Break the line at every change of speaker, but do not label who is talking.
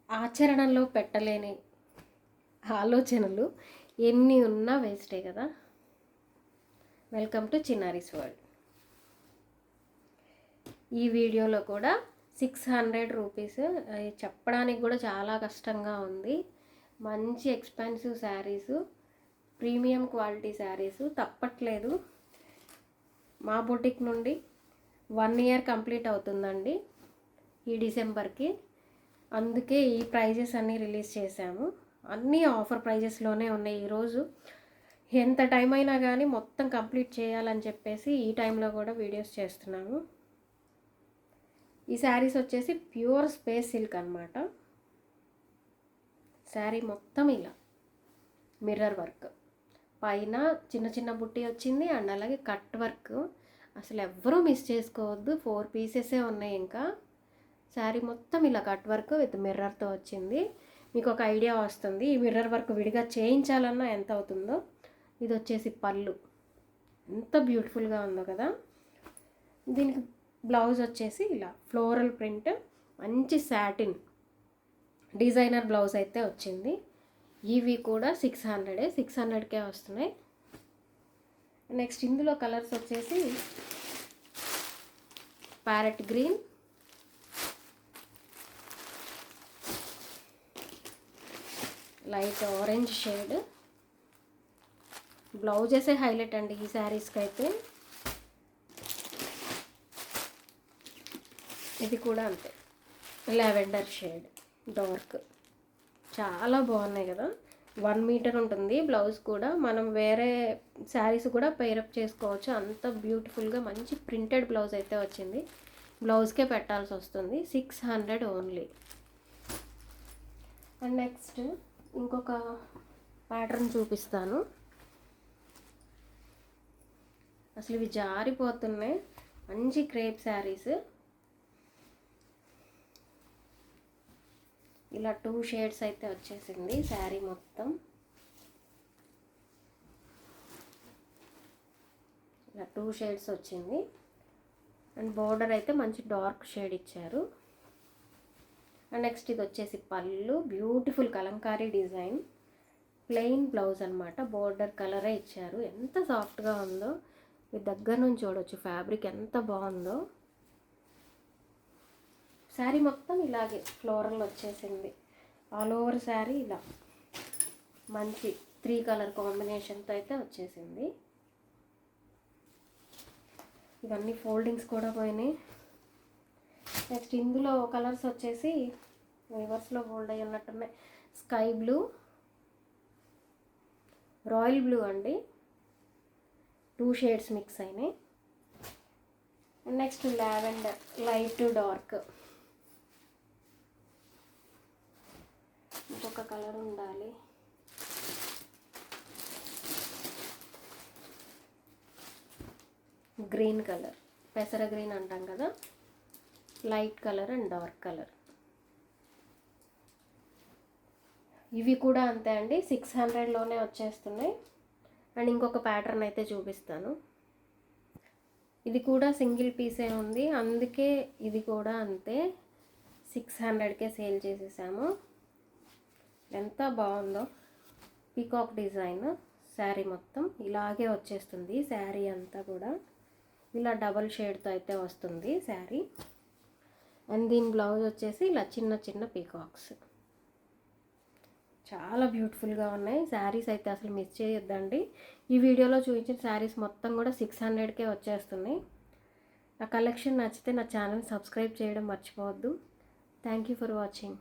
ఆచరణలో పెట్టలేని ఆలోచనలు ఎన్ని ఉన్నా వేస్టే కదా. Welcome to Chinnari's world. ఈ వీడియోలో కూడా 600 రూపీస్, చెప్పడానికి కూడా చాలా కష్టంగా ఉంది. మంచి expensive saris, premium quality saris తప్పట్లేదు. మా బొటిక్ నుండి 1 ఇయర్ కంప్లీట్ అవుతుందండి ఈ డిసెంబర్కి. అందుకే ఈ ప్రైజెస్ అన్నీ రిలీజ్ చేశాము. అన్నీ ఆఫర్ ప్రైజెస్లోనే ఉన్నాయి. ఈరోజు ఎంత టైం అయినా కానీ మొత్తం కంప్లీట్ చేయాలని చెప్పేసి ఈ టైంలో కూడా వీడియోస్ చేస్తున్నాము. ఈ శారీస్ వచ్చేసి ప్యూర్ స్పేస్ సిల్క్ అన్నమాట. శారీ మొత్తం ఇలా మిర్రర్ వర్క్, పైన చిన్న చిన్న బుట్టి వచ్చింది అండ్ అలాగే కట్ వర్క్. అసలు ఎవ్వరూ మిస్ చేసుకోవద్దు. 4 పీసెసే ఉన్నాయి. ఇంకా శారీ మొత్తం ఇలా కట్ వర్క్ విత్ మిర్రర్తో వచ్చింది. మీకు ఒక ఐడియా వస్తుంది ఈ మిర్రర్ వర్క్ విడిగా చేయించాలన్నా ఎంత అవుతుందో. ఇది వచ్చేసి పళ్ళు, ఎంత బ్యూటిఫుల్గా ఉందో కదా. దీనికి బ్లౌజ్ వచ్చేసి ఇలా ఫ్లోరల్ ప్రింట్, మంచి సాటిన్ డిజైనర్ బ్లౌజ్ అయితే వచ్చింది. ఇవి కూడా 600కే వస్తున్నాయి. నెక్స్ట్ ఇందులో కలర్స్ వచ్చేసి parrot green, light orange shade. బ్లౌజెసే హైలైట్ అండి ఈ శారీస్కి అయితే. ఇది కూడా అంతే, లావెండర్ షేడ్ డార్క్. చాలా బాగున్నాయి కదా. 1 మీటర్ ఉంటుంది బ్లౌజ్ కూడా. మనం వేరే శారీస్ కూడా పేరప్ చేసుకోవచ్చు. అంత బ్యూటిఫుల్గా మంచి ప్రింటెడ్ బ్లౌజ్ అయితే వచ్చింది. బ్లౌజ్కే పెట్టాల్సి వస్తుంది. 600 ఓన్లీ. అండ్ నెక్స్ట్ ఇంకొక ప్యాటర్న్ చూపిస్తాను. అసలు ఇవి జారిపోతున్నాయి. మంచి క్రేప్ శారీస్. ఇలా 2 షేడ్స్ అయితే వచ్చేసింది శారీ మొత్తం. ఇలా 2 షేడ్స్ వచ్చింది. అండ్ బోర్డర్ అయితే మంచి డార్క్ షేడ్ ఇచ్చారు. అండ్ నెక్స్ట్ ఇది వచ్చేసి పళ్ళు, beautiful Kalamkari design, plain blouse అనమాట. బోర్డర్ కలరే ఇచ్చారు. ఎంత సాఫ్ట్గా ఉందో మీ దగ్గర నుంచి చూడవచ్చు. ఫ్యాబ్రిక్ ఎంత బాగుందో. శారీ మొత్తం ఇలాగే ఫ్లోరల్ వచ్చేసింది. ఆల్ ఓవర్ శారీ ఇలా మంచి 3 కలర్ కాంబినేషన్తో అయితే వచ్చేసింది. ఇవన్నీ ఫోల్డింగ్స్ కూడా పోయినాయి. నెక్స్ట్ ఇందులో కలర్స్ వచ్చేసి రివర్స్లో ఫోల్డ్ అయ్యి ఉన్నట్టున్నాయి. స్కై బ్లూ, రాయల్ బ్లూ అండి. 2 షేడ్స్ మిక్స్ అయినాయి. Next lavender, light dark. ఇంకొక కలర్ ఉండాలి. గ్రీన్ కలర్, పెసర గ్రీన్ అంటాం కదా. Light colour and dark colour. ఇవి కూడా అంతే అండి, 600లోనే వచ్చేస్తున్నాయి. అండ్ ఇంకొక ప్యాటర్న్ అయితే చూపిస్తాను. ఇది కూడా సింగిల్ పీసే ఉంది, అందుకే ఇది కూడా అంతే 600కే సేల్ చేసేసాము. ఎంత బాగుందో. పీకాక్ డిజైన్ శారీ మొత్తం ఇలాగే వచ్చేస్తుంది. శారీ అంతా కూడా ఇలా డబల్ షేడ్తో అయితే వస్తుంది శారీ. అండ్ దీని బ్లౌజ్ వచ్చేసి ఇలా చిన్న చిన్న పీకాక్స్. చాలా బ్యూటిఫుల్గా ఉన్నాయి శారీస్ అయితే. అసలు మిస్ చేయొద్దండి. ఈ వీడియోలో చూపించిన శారీస్ మొత్తం కూడా 600కే వచ్చేస్తున్నాయి. నా కలెక్షన్ నచ్చితే నా ఛానల్ సబ్స్క్రైబ్ చేయడం మర్చిపోవద్దు. Thank you for watching.